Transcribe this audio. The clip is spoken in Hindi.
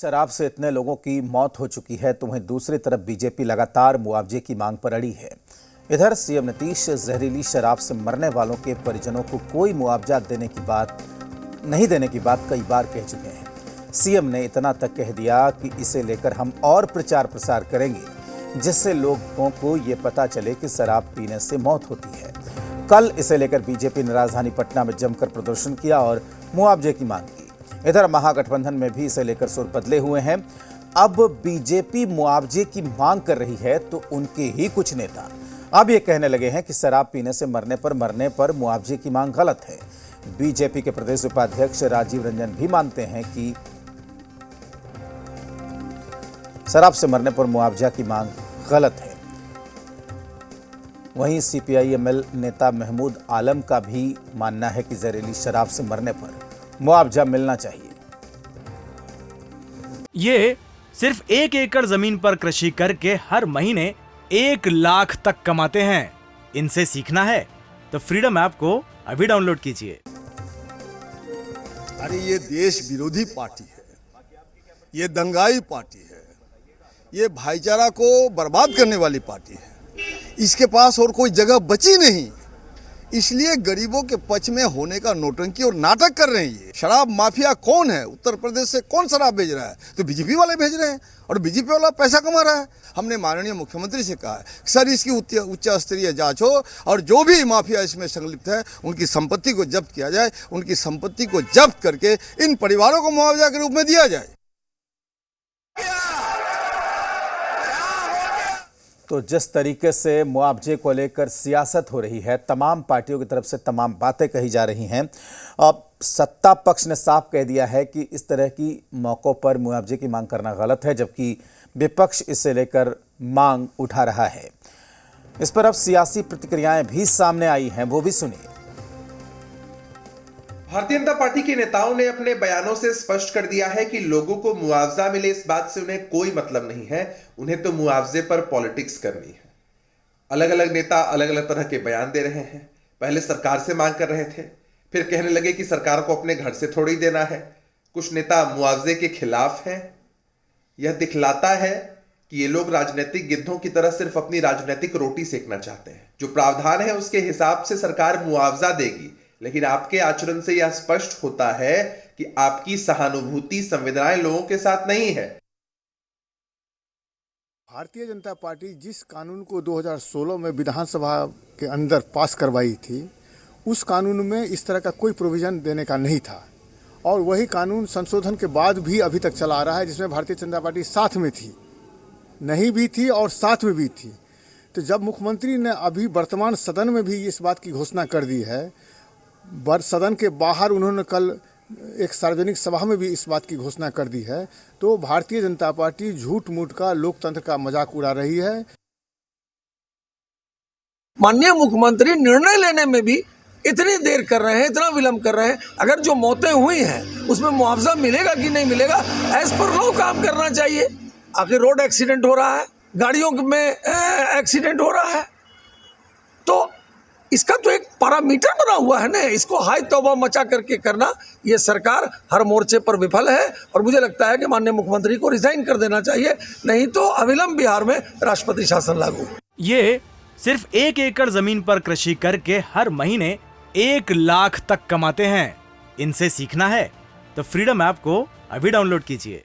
शराब से इतने लोगों की मौत हो चुकी है तो वहीं दूसरी तरफ बीजेपी लगातार मुआवजे की मांग पर अड़ी है। इधर सीएम नीतीश जहरीली शराब से मरने वालों के परिजनों को कोई मुआवजा नहीं देने की बात कई बार कह चुके हैं। सीएम ने इतना तक कह दिया कि इसे लेकर हम और प्रचार प्रसार करेंगे, जिससे लोगों को ये पता चले कि शराब पीने से मौत होती है। कल इसे लेकर बीजेपी ने राजधानी पटना में जमकर प्रदर्शन किया और मुआवजे की मांग की। इधर महागठबंधन में भी इसे लेकर सुर बदले हुए हैं। अब बीजेपी मुआवजे की मांग कर रही है तो उनके ही कुछ नेता अब ये कहने लगे हैं कि शराब पीने से मरने पर मुआवजे की मांग गलत है। बीजेपी के प्रदेश उपाध्यक्ष राजीव रंजन भी मानते हैं कि शराब से मरने पर मुआवजा की मांग गलत है। वहीं सीपीआई-एमएल नेता महमूद आलम का भी मानना है कि जहरीली शराब से मरने पर मुआवजा मिलना चाहिए। ये सिर्फ 1 एकड़ जमीन पर कृषि करके हर महीने 1 लाख तक कमाते हैं। इनसे सीखना है तो फ्रीडम ऐप को अभी डाउनलोड कीजिए। अरे ये देश विरोधी पार्टी है, ये दंगाई पार्टी है, ये भाईचारा को बर्बाद करने वाली पार्टी है। इसके पास और कोई जगह बची नहीं, इसलिए गरीबों के पक्ष में होने का नौटंकी और नाटक कर रहे हैं। ये शराब माफिया कौन है? उत्तर प्रदेश से कौन शराब भेज रहा है? तो बीजेपी वाले भेज रहे हैं और बीजेपी वाला पैसा कमा रहा है। हमने माननीय मुख्यमंत्री से कहा है सर इसकी उच्च स्तरीय जांच हो और जो भी माफिया इसमें संलिप्त है उनकी संपत्ति को जब्त किया जाए, उनकी संपत्ति को जब्त करके इन परिवारों को मुआवजा के रूप में दिया जाए। तो जिस तरीके से मुआवजे को लेकर सियासत हो रही है, तमाम पार्टियों की तरफ से तमाम बातें कही जा रही हैं। अब सत्ता पक्ष ने साफ कह दिया है कि इस तरह की मौकों पर मुआवजे की मांग करना गलत है, जबकि विपक्ष इसे लेकर मांग उठा रहा है। इस पर अब सियासी प्रतिक्रियाएं भी सामने आई हैं, वो भी सुनिए। भारतीय जनता पार्टी के नेताओं ने अपने बयानों से स्पष्ट कर दिया है कि लोगों को मुआवजा मिले इस बात से उन्हें कोई मतलब नहीं है। उन्हें तो मुआवजे पर पॉलिटिक्स करनी है। अलग अलग नेता अलग अलग तरह के बयान दे रहे हैं। पहले सरकार से मांग कर रहे थे, फिर कहने लगे कि सरकार को अपने घर से थोड़ी देना है। कुछ नेता मुआवजे के खिलाफ हैं। यह दिखलाता है कि ये लोग राजनीतिक गिद्धों की तरह सिर्फ अपनी राजनीतिक रोटी सेकना चाहते हैं। जो प्रावधान है उसके हिसाब से सरकार मुआवजा देगी, लेकिन आपके आचरण से यह स्पष्ट होता है कि आपकी सहानुभूति संवेदनाएं लोगों के साथ नहीं है। भारतीय जनता पार्टी जिस कानून को 2016 में विधानसभा के अंदर पास करवाई थी, उस कानून में इस तरह का कोई प्रोविजन देने का नहीं था और वही कानून संशोधन के बाद भी अभी तक चला आ रहा है, जिसमें भारतीय जनता पार्टी साथ में थी, नहीं भी थी और साथ में भी थी। तो जब मुख्यमंत्री ने अभी वर्तमान सदन में भी इस बात की घोषणा कर दी है, सदन के बाहर उन्होंने कल एक सार्वजनिक सभा में भी इस बात की घोषणा कर दी है, तो भारतीय जनता पार्टी झूठ मूठ का लोकतंत्र का मजाक उड़ा रही है। माननीय मुख्यमंत्री निर्णय लेने में भी इतनी देर कर रहे हैं, इतना विलंब कर रहे हैं। अगर जो मौतें हुई हैं उसमें मुआवजा मिलेगा कि नहीं मिलेगा, एज पर लॉ काम करना चाहिए। आखिर रोड एक्सीडेंट हो रहा है, गाड़ियों में एक्सीडेंट हो रहा है, तो इसका तो एक पैरामीटर बना हुआ है ना। इसको हाई तौबा मचा करके करना, ये सरकार हर मोर्चे पर विफल है और मुझे लगता है कि माननीय मुख्यमंत्री को रिजाइन कर देना चाहिए, नहीं तो अविलंब बिहार में राष्ट्रपति शासन लागू। ये सिर्फ 1 एकड़ जमीन पर कृषि करके हर महीने 1 लाख तक कमाते हैं। इनसे सीखना है तो फ्रीडम ऐप को अभी डाउनलोड कीजिए।